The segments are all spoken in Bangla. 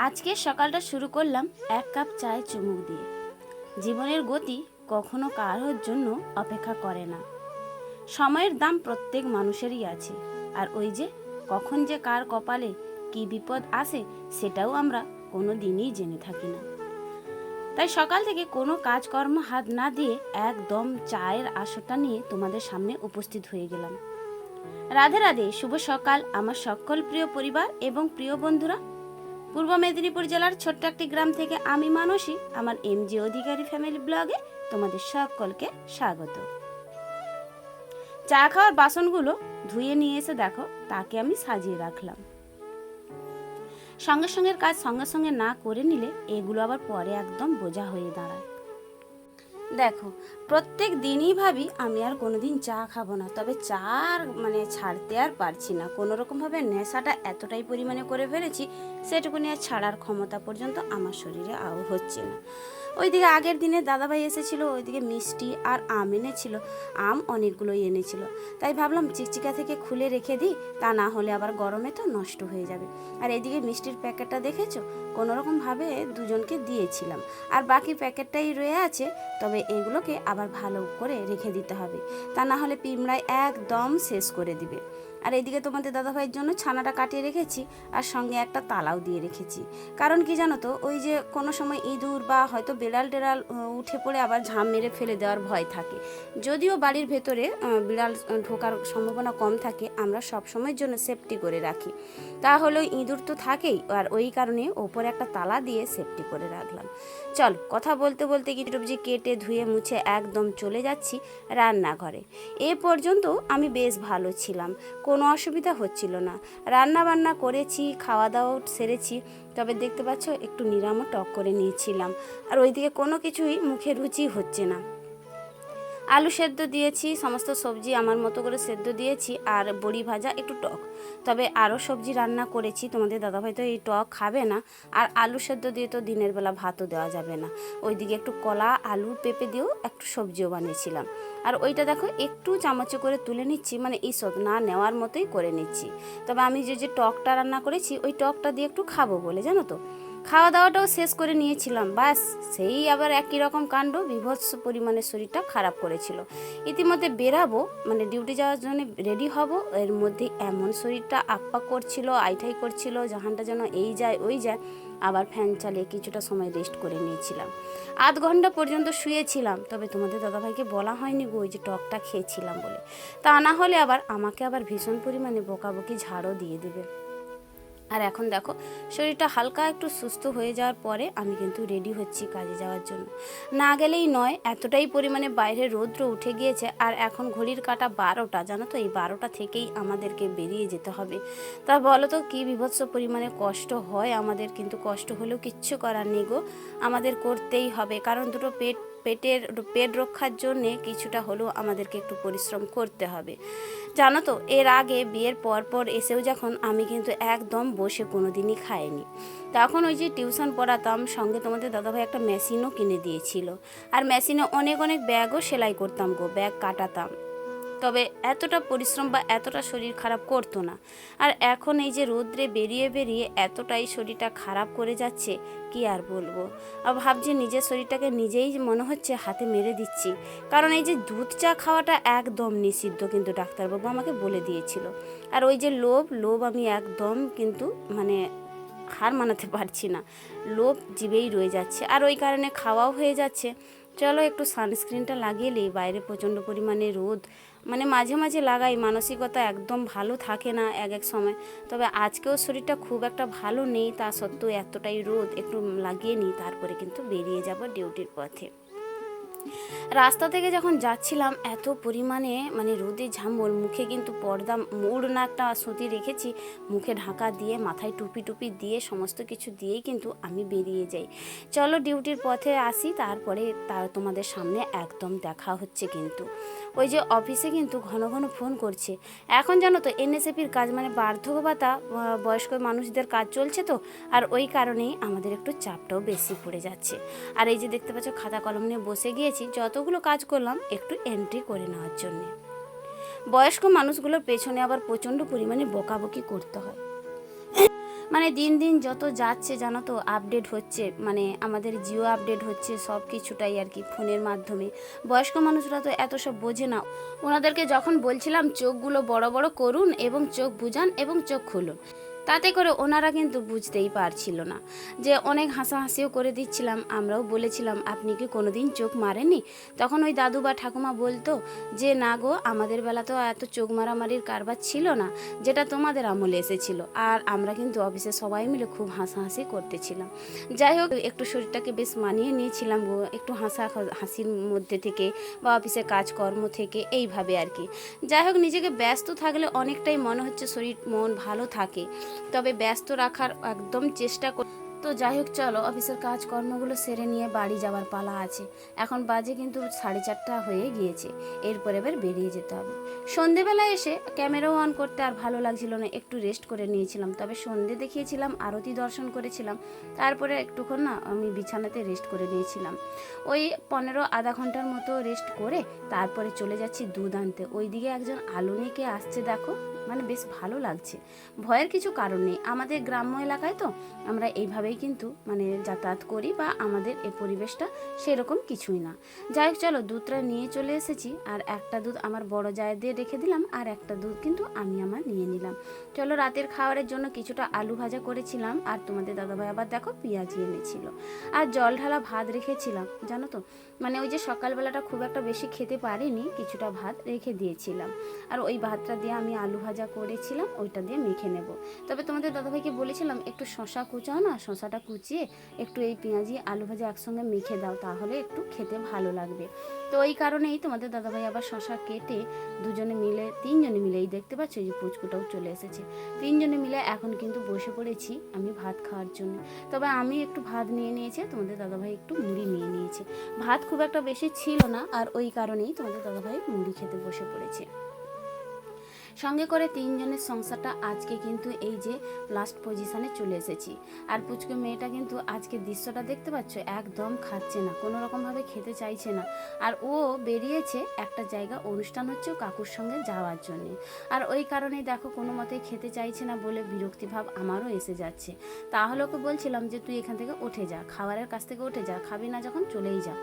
আজকে সকালটা শুরু করলাম এক কাপ চায়ে চুমুক দিয়ে। জীবনের গতি কখনো কারোর জন্য অপেক্ষা করে না। সময়ের দাম প্রত্যেক মানুষেরই আছে, আর ওই যে কখন যে কার কপালে কি বিপদ আসে সেটাও আমরা কোনো দিনই জেনে থাকি না। তাই সকাল থেকে কোনো কাজকর্ম হাত না দিয়ে একদম চায়ের আসরটা নিয়ে তোমাদের সামনে উপস্থিত হয়ে গেলাম। রাধে রাধে, শুভ সকাল আমার সকল প্রিয় পরিবার এবং প্রিয় বন্ধুরা। পূর্ব মেদিনীপুর জেলার ছোট্ট একটি গ্রাম থেকে আমি মানসী, আমার এমজি অধিকারী ফ্যামিলি ব্লগে তোমাদের সকলকে স্বাগত। চা খাওয়ার বাসনগুলো ধুয়ে নিয়ে এসে দেখো তাকে আমি সাজিয়ে রাখলাম। সঙ্গে সঙ্গে কাজ সঙ্গে সঙ্গে না করে নিলে এগুলো আবার পরে একদম বোঝা হয়ে দাঁড়ায়। দেখো, প্রত্যেক দিনই ভাবি আমি আর কোনোদিন চা খাবো না, তবে চা আর ছাড়তে আর পারছি না। কোনো রকমভাবে নেশাটা এতটাই পরিমাণে করে ফেলেছি, সেটুকুনি আর ছাড়ার ক্ষমতা পর্যন্ত আমার শরীরে হচ্ছে না। ওইদিকে আগের দিনে দাদাভাই এসেছিল, ওইদিকে মিষ্টি আর আম এনেছিল। আম অনেকগুলোই এনেছিল, তাই ভাবলাম চিকচিকা থেকে খুলে রেখে দিই, তা না হলে আবার গরমে তো নষ্ট হয়ে যাবে। আর এদিকে মিষ্টির প্যাকেটটা দেখেছো, কোনোরকমভাবে দুজনকে দিয়েছিলাম, আর বাকি প্যাকেটটাই রয়ে আছে। তবে এগুলোকে আবার ভালো করে রেখে দিতে হবে, তা না হলে পিঁমড়ায় একদম শেষ করে দিবে। আর এদিকে তোমাদের দাদাভাইয়ের জন্য ছানাটা কাটিয়ে রেখেছি, আর সঙ্গে একটা তালাও দিয়ে রেখেছি। কারণ কি জানো তো, ওই যে কোনো সময় ইঁদুর বা হয়তো বেড়াল টেড়াল উঠে পড়ে আবার ঝাঁপ মেরে ফেলে দেওয়ার ভয় থাকে। যদিও বাড়ির ভেতরে বিড়াল ঢোকার সম্ভাবনা কম থাকে, আমরা সব সময়ের জন্য সেফটি করে রাখি। তাহলে ইঁদুর তো থাকেই, আর ওই কারণে ওপরে একটা তালা দিয়ে সেফটি করে রাখলাম। চল, কথা বলতে বলতে কি সবজি কেটে ধুয়ে মুছে একদম চলে যাচ্ছি রান্নাঘরে। এ পর্যন্ত আমি বেশ ভালো ছিলাম, কোনো অসুবিধা হচ্ছিল না। রান্না বান্না করেছি, খাওয়া দাওয়া সেরেছি, তবে দেখতে পাচ্ছ একটু নিরামও টক করে নিয়েছিলাম। আর ওইদিকে কোনো কিছুই মুখে রুচি হচ্ছে না। আলু সেদ্ধ দিয়েছি, সমস্ত সবজি আমার মতো করে সেদ্ধ দিয়েছি, আর বড়ি ভাজা, একটু টক। তবে আরও সবজি রান্না করেছি, তোমাদের দাদাভাই তো এই টক খাবে না, আর আলু সেদ্ধ দিয়ে তো দিনের বেলা ভাতও দেওয়া যাবে না। ওইদিকে একটু কলা, আলু, পেঁপে দিয়েও একটু সবজিও বানিয়েছিলাম। আর ওইটা দেখো একটু চামচে করে তুলে নিচ্ছি, এইসব না নেওয়ার মতোই করে নিচ্ছি। তবে আমি যে টকটা রান্না করেছি ওই টকটা দিয়ে একটু খাবো বলে, জানো তো। খাওয়া দাওয়াটাও শেষ করে নিয়েছিলাম, বাস সেই আবার একই রকম কাণ্ড, বিভৎস পরিমাণে শরীরটা খারাপ করেছিল। ইতিমধ্যে বেরাবো, ডিউটি যাওয়ার জন্য রেডি হব, এর মধ্যে এমন শরীরটা আকপাক করছিল, আইঠাই করছিল, জাহানটা যেন এই যায় ওই যায়। আবার ফ্যান চালিয়ে কিছুটা সময় রেস্ট করে নিয়েছিলাম, আধ ঘন্টা পর্যন্ত শুয়েছিলাম। তবে তোমাদের দাদাভাইকে বলা হয়নি গো, ওই যে টকটা খেয়েছিলাম বলে, তা না হলে আবার আমাকে আবার ভীষণ পরিমাণে বকাবকি ঝাড়ও দিয়ে দেবে। আর এখন দেখো শরীরটা হালকা একটু সুস্থ হয়ে যাওয়ার পরে আমি কিন্তু রেডি হচ্ছি কাজে যাওয়ার জন্য। না গেলেই নয়, এতটাই পরিমাণে বাইরে রৌদ্র উঠে গিয়েছে। আর এখন ঘড়ির কাঁটা 12টা, জানো তো, এই 12টা থেকেই আমাদেরকে বেরিয়ে যেতে হবে। তা বলো তো কী বিভৎস পরিমাণে কষ্ট হয় আমাদের, কিন্তু কষ্ট হলেও কিচ্ছু করার নেই গো, আমাদের করতেই হবে। কারণ দুটো পেট রক্ষার জন্যে কিছুটা হলেও আমাদেরকে একটু পরিশ্রম করতে হবে, জানো তো। এর আগে বিয়ের পর এসেও যখন আমি কিন্তু একদম বসে কোনো দিনই খাইনি। তখন ওই যে টিউশন পড়াতাম, সঙ্গে তোমাদের দাদাভাই একটা মেশিনও কিনে দিয়েছিল, আর মেশিনে অনেক অনেক ব্যাগও সেলাই করতাম গো, ব্যাগ কাটাতাম। তবে এতটা পরিশ্রম বা এতটা শরীর খারাপ করতো না। আর এখন এই যে রোদ্রে বেরিয়ে বেরিয়ে এতটাই শরীরটা খারাপ করে যাচ্ছে, কি আর বলবো। আর ভাবছি নিজের শরীরটাকে নিজেই মনে হচ্ছে হাতে মেরে দিচ্ছি। কারণ এই যে দুধ চা খাওয়াটা একদম নিষিদ্ধ, কিন্তু ডাক্তারবাবু আমাকে বলে দিয়েছিল। আর ওই যে লোভ আমি একদম কিন্তু হার মানাতে পারছি না, লোভ জিভেই রয়ে যাচ্ছে, আর ওই কারণে খাওয়াও হয়ে যাচ্ছে। চলো একটু সানস্ক্রিনটা লাগিয়ে নিই, বাইরে প্রচণ্ড পরিমাণে রোদ, মাঝে মাঝে লাগাই, মানসিকতা একদম ভালো থাকে না এক এক সময়। তবে আজকেও শরীরটা খুব একটা ভালো নেই, তা সত্ত্বেও এতটাই রোদ, একটু লাগিয়ে নিই, তারপরে কিন্তু বেরিয়ে যাব ডিউটির পথে। রাস্তা থেকে যখন যাচ্ছিলাম এত পরিমাণে রোদে ঝামল, মুখে কিন্তু পর্দা না একটা সুতি রেখেছি, মুখে ঢাকা দিয়ে, মাথায় টুপি দিয়ে, সমস্ত কিছু দিয়েই কিন্তু আমি বেরিয়ে যাই। চলো ডিউটির পথে আসি, তারপরে তোমাদের সামনে একদম দেখা হচ্ছে। কিন্তু ওই যে অফিসে কিন্তু ঘন ঘন ফোন করছে। এখন জানো তো এনএসএপির কাজ, বার্ধক্য ভাতা, বয়স্ক মানুষদের কাজ চলছে তো, আর ওই কারণেই আমাদের একটু চাপটাও বেশি পড়ে যাচ্ছে। আর এই যে দেখতে পাচ্ছ খাতা কলম নিয়ে বসে গিয়েছি, যতগুলো কাজ করলাম একটু এন্ট্রি করে নেওয়ার জন্যে। বয়স্ক মানুষগুলোর পেছনে আবার প্রচণ্ড পরিমাণে বকাবকি করতে হয়। মানে দিন দিন যত যাচ্ছে জানো তো আপডেট হচ্ছে, মানে আমাদের জিও আপডেট হচ্ছে, সব কিছুটাই আর কি ফোনের মাধ্যমে। বয়স্ক মানুষরা তো এত সব বোঝে না। ওনাদেরকে যখন বলছিলাম চোখগুলো বড় বড় করুন এবং চোখ বুজান এবং চোখ খুলুন, তাতে করে ওনারা কিন্তু বুঝতেই পারছিল না। যে অনেক হাসাহাসিও করে দিচ্ছিলাম, আমরাও বলেছিলাম আপনি কি কোনোদিন চোখ মারেননি? তখন ওই দাদু বা ঠাকুমা বলতো যে না গো, আমাদের বেলা তো এত চোখ মারামারির কারবার ছিল না, যেটা তোমাদের আমলে এসেছিল। আর আমরা কিন্তু অফিসে সবাই মিলে খুব হাসাহাসি করতেছিলাম। যাই হোক, একটু শরীরটাকে বেশ মানিয়ে নিয়েছিলাম গো, একটু হাসির মধ্যে থেকে বা অফিসে কাজকর্ম থেকে, এইভাবে আর কি। যাই হোক, নিজেকে ব্যস্ত থাকলে অনেকটাই মনে হচ্ছে শরীর মন ভালো থাকে, তবে ব্যস্ত রাখার একদম চেষ্টা করি। তো যাই হোক, চলো অফিসের কাজকর্মগুলো সেরে নিয়ে বাড়ি যাওয়ার পালা আছে। এখন বাজে কিন্তু 4:30 হয়ে গিয়েছে, এরপর এবার বেরিয়ে যেতে হবে। সন্ধেবেলায় এসে ক্যামেরাও অন করতে আর ভালো লাগছিল না, একটু রেস্ট করে নিয়েছিলাম। তবে সন্ধে দেখিয়েছিলাম, আরতি দর্শন করেছিলাম, তারপরে একটুক্ষণ না আমি বিছানাতে রেস্ট করে নিয়েছিলাম। ওই আধা ঘন্টার মতো রেস্ট করে তারপরে চলে যাচ্ছি দুধ আনতে। ওইদিকে একজন আলু নিয়ে আসছে, দেখো মানে বেশ ভালো লাগছে। ভয়ের কিছু কারণ নেই, আমাদের গ্রাম্য এলাকায় তো আমরা এইভাবেই কিন্তু মানে যাতায়াত করি, বা আমাদের এই পরিবেশটা সেরকম কিছুই না। যাই হোক, চলো দুধটা নিয়ে চলে এসেছি। আর একটা দুধ আমার বড় জায়ের দিয়ে রেখে দিলাম, আর একটা দুধ কিন্তু আমি আমার নিয়ে নিলাম। চলো, রাতের খাবারের জন্য কিছুটা আলু ভাজা করেছিলাম, আর তোমাদের দাদাভাই আবার দেখো পেঁয়াজি এনেছিল, আর জল ঢালা ভাত রেখেছিলাম। জানো তো, মানে ওই যে সকালবেলাটা খুব একটা বেশি খেতে পারিনি, কিছুটা ভাত রেখে দিয়েছিলাম, আর ওই ভাতটা দিয়ে আমি আলু ভাজা করেছিলাম, ওইটা দিয়ে মেখে নেব। তবে তোমাদের দাদাভাইকে বলেছিলাম একটু শশা কুচাও না, শশাটা কুচিয়ে একটু এই পেঁয়াজি আলু ভাজা একসঙ্গে মেখে দাও, তাহলে একটু খেতে ভালো লাগবে। তো এই কারণেই তোমাদের দাদাভাই আবার শশা কেটে তিনজনে মিলে, এই দেখতে পাচ্ছ যে পুচকুটাও চলে এসেছে, তিনজনে মিলে এখন কিন্তু বসে পড়েছি আমি ভাত খাওয়ার জন্য। তবে আমি একটু ভাত নিয়ে নিয়েছি, তোমাদের দাদাভাই একটু মুড়ি নিয়ে নিয়েছে। ভাত খুব একটা বেশি ছিল না, আর ওই কারণেই তোমাদের দাদাভাই মুড়ি খেতে বসে পড়েছে। সঙ্গে করে তিনজনের সংসারটা আজকে কিন্তু এই যে লাস্ট পজিশনে চলে এসেছি। আর পুচকে মেয়েটা কিন্তু আজকে দৃশ্যটা দেখতে পাচ্ছ, একদম খাচ্ছে না, কোনো রকমভাবে খেতে চাইছে না। আর ও বেরিয়েছে একটা জায়গা, অনুষ্ঠান হচ্ছে কাকুর সঙ্গে যাওয়ার জন্য। আর ওই কারণেই দেখো কোনো মতেই খেতে চাইছে না বলে বিরক্তিভাব আমারও এসে যাচ্ছে। তাহলে ওকে বলছিলাম যে তুই এখান থেকে উঠে যা, খাবারের কাছ থেকে উঠে যা, খাবি না যখন চলেই যা।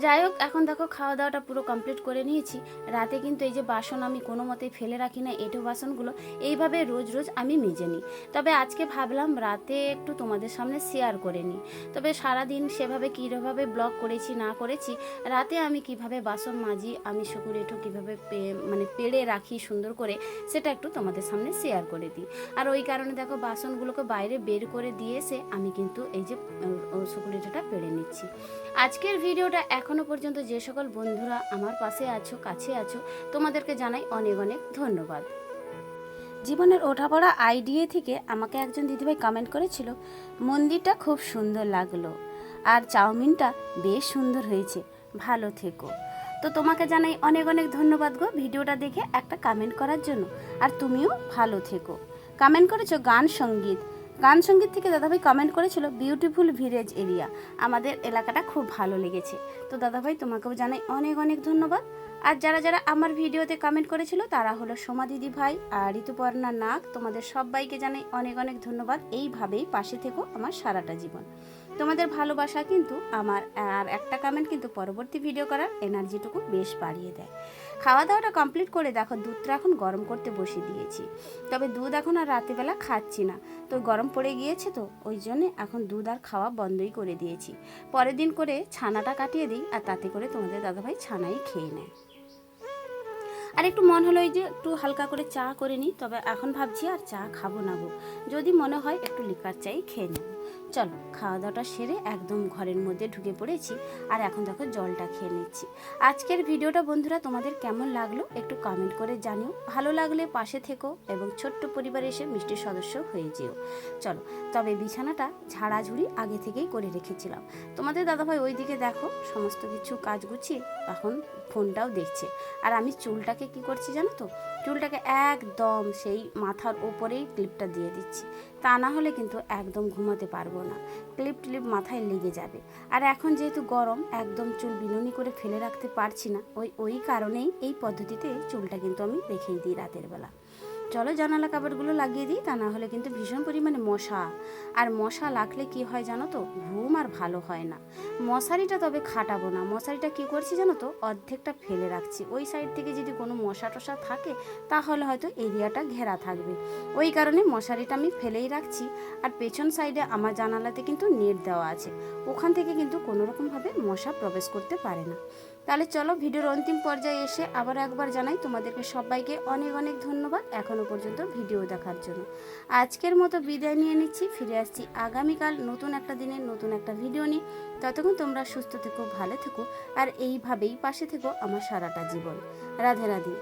যাই হোক, এখন দেখো খাওয়া দাওয়াটা পুরো কমপ্লিট করে নিয়েছি। রাতে কিন্তু এই যে বাসন আমি কোনো মতেই ফেলে রাখি না, এঁটো বাসনগুলো এইভাবে রোজ রোজ আমি মেজে নিই। তবে আজকে ভাবলাম রাতে একটু তোমাদের সামনে শেয়ার করে নিই। তবে সারাদিন সেভাবে কীভাবে ব্লগ করেছি না করেছি, রাতে আমি কিভাবে বাসন মাজি, আমি শুকুর এঁটো কীভাবে মানে পেড়ে রাখি সুন্দর করে, সেটা একটু তোমাদের সামনে শেয়ার করে দিই। আর ওই কারণে দেখো বাসনগুলোকে বাইরে বের করে দিয়ে এসে আমি কিন্তু এই যে শুকুর এঁটোটা পেড়ে নিচ্ছি। আজকের ভিডিওটা এখনো পর্যন্ত যে সকল বন্ধুরা আমার পাশে আছো, কাছে আছো, তোমাদেরকে জানাই অনেক অনেক ধন্যবাদ। জীবনের ওঠাপড়া আইডিয়া থেকে আমাকে একজন দিদিভাই কমেন্ট করেছিল, মন্দিরটা খুব সুন্দর লাগলো, আর চাউমিনটা বেশ সুন্দর হয়েছে, ভালো থেকো। তো তোমাকে জানাই অনেক অনেক ধন্যবাদ গো, ভিডিওটা দেখে একটা কমেন্ট করার জন্য। আর তুমিও ভালো থেকো। কমেন্ট করেছো গান সঙ্গীত থেকে দাদাভাই কমেন্ট করেছিল বিউটিফুল ভিলেজ এরিয়া, আমাদের এলাকাটা খুব ভালো লেগেছে। তো দাদাভাই তোমাকেও জানাই অনেক অনেক ধন্যবাদ। আর যারা যারা আমার ভিডিওতে কমেন্ট করেছিল তারা হলো সোমা দিদি ভাই আর ঋতুপর্ণা নাগ, তোমাদের সবাইকে জানাই অনেক অনেক ধন্যবাদ। এইভাবেই পাশে থেকো আমার সারাটা জীবন। তোমাদের ভালোবাসা কিন্তু আমার আর একটা কমেন্ট কিন্তু পরবর্তী ভিডিও করার এনার্জিটুকু বেশ বাড়িয়ে দেয়। খাওয়া দাওয়াটা কমপ্লিট করে দেখো দুধটা এখন গরম করতে বসিয়ে দিয়েছি। তবে দুধ এখন আর রাতেবেলা খাচ্ছি না, তো গরম পড়ে গিয়েছে, তো ওই জন্যে এখন দুধ আর খাওয়া বন্ধই করে দিয়েছি। পরের দিন করে ছানাটা কাটিয়ে দিই, আর তাতে করে তোমাদের দাদাভাই ছানাই খেয়ে নেয়। আর একটু মন হলো এই যে একটু হালকা করে চা করে নিই, তবে এখন ভাবছি আর চা খাবো না গো, যদি মনে হয় একটু লিকার চাই খেয়ে নেব। চলো খাওয়া দাওয়াটা সেরে একদম ঘরের মধ্যে ঢুকে পড়েছি, আর এখন দেখো জলটা খেয়ে নিচ্ছি। আজকের ভিডিওটা বন্ধুরা তোমাদের কেমন লাগলো একটু কমেন্ট করে জানিও, ভালো লাগলে পাশে থেকো এবং ছোট্ট পরিবারে এসে মিষ্টির সদস্য হয়ে যেও। চলো, তবে বিছানাটা ঝাড়াঝুড়ি আগে থেকেই করে রেখেছিলাম। তোমাদের দাদাভাই ওইদিকে দেখো সমস্ত কিছু কাজ গুছিয়ে এখন ফোনটাও দেখছে, আর আমি চুলটাকে কি করছি জানো তো, চুলটাকে একদম সেই মাথার ওপরেই ক্লিপটা দিয়ে দিচ্ছি, তা না হলে কিন্তু একদম ঘুমাতে পারবো না, ক্লিপ মাথায় লেগে যাবে। আর এখন যেহেতু গরম, একদম চুল বিনুনি করে ফেলে রাখতে পারছি না, ওই কারণেই এই পদ্ধতিতে চুলটা কিন্তু আমি রেখেই দিই রাতের বেলা। চলো জানালা কাপড়গুলো লাগিয়ে দিই, তা না হলে কিন্তু ভীষণ পরিমাণে মশা, আর মশা লাগলে কি হয় জানো তো, ঘুম আর ভালো হয় না। মশারিটা তবে খাটাবো না, মশারিটা কি করছি জানো তো, অর্ধেকটা ফেলে রাখছি। ওই সাইড থেকে যদি কোনো মশা টশা থাকে তাহলে হয়তো এরিয়াটা ঘেরা থাকবে, ওই কারণে মশারিটা আমি ফেলেই রাখছি। আর পেছন সাইডে আমার জানালাতে কিন্তু নেট দেওয়া আছে, ওখান থেকে কিন্তু কোনো রকমভাবে মশা প্রবেশ করতে পারে না। তাহলে চলো ভিডিওর অন্তিম পর্যায়ে এসে আবার একবার জানাই তোমাদেরকে সবাইকে অনেক অনেক ধন্যবাদ এখনও পর্যন্ত ভিডিও দেখার জন্য। আজকের মতো বিদায় নিয়ে নিচ্ছি, ফিরে আসছি আগামীকাল নতুন একটা দিনের নতুন একটা ভিডিও নিয়ে। ততক্ষণ তোমরা সুস্থ থেকো, ভালো থেকো, আর এইভাবেই পাশে থেকো আমার সারাটা জীবন। রাধে রাধে।